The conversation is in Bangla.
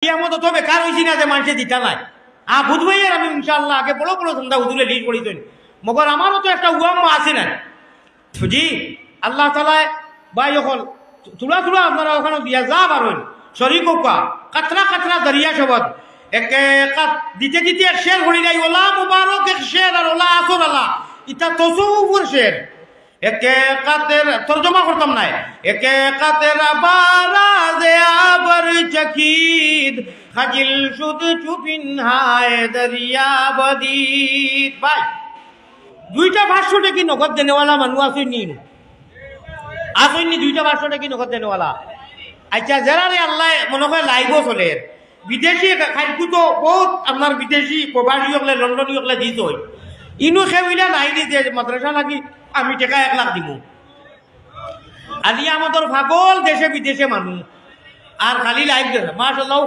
ইয়ামত তো বেকার হয়েছি না যে মানুষে দিতা নাই বুঝবই আর আমি ইনশাআল্লাহ আগে বড় বড় সন্ধ্যা হুদুলে লিড করি তো মগর আমারও তো একটা উয়াম্মা আছে না জি আল্লাহ তালায় ভাই যখন তুলা তুলা আপনারা ওখানে দিয়া যা পারেন শরীর কোকা কাতরা কাতরা দরিয়া সবত একে কাত দিতে দিতে শের হরি নাই ওলা মুবারক এক শের আর ওলা আসর আলা ইটা তসৌফুর শের একে কাতের তর্জমা করতাম নাই একে কাতের বারাজে আবার চকিদ খাজিল শুধু চুপিন হায় দরিয়া বদিত ভাই দুইটা ভাষ্যটা কি নগদ দেনেওয়ালা মানুষ আসেনি আসেননি দুইটা ভাষ্যটা কি নগদ দেনেওয়ালা আচ্ছা যারা রে আল্লাহ মনে হয় লাইভও চলে বিদেশি খাদ্য তো বহুত আপনার বিদেশি প্রবাসী হকলে লন্ডনী হকলে দিত ইনু সেবিলা নাই দিতে মাদ্রাসা লাগি আমি টেকা 1 লাখ দিব আলি আমাদের ভাগল দেশে বিদেশে মানুষ আর খালি লাইভ মাশাআল্লাহ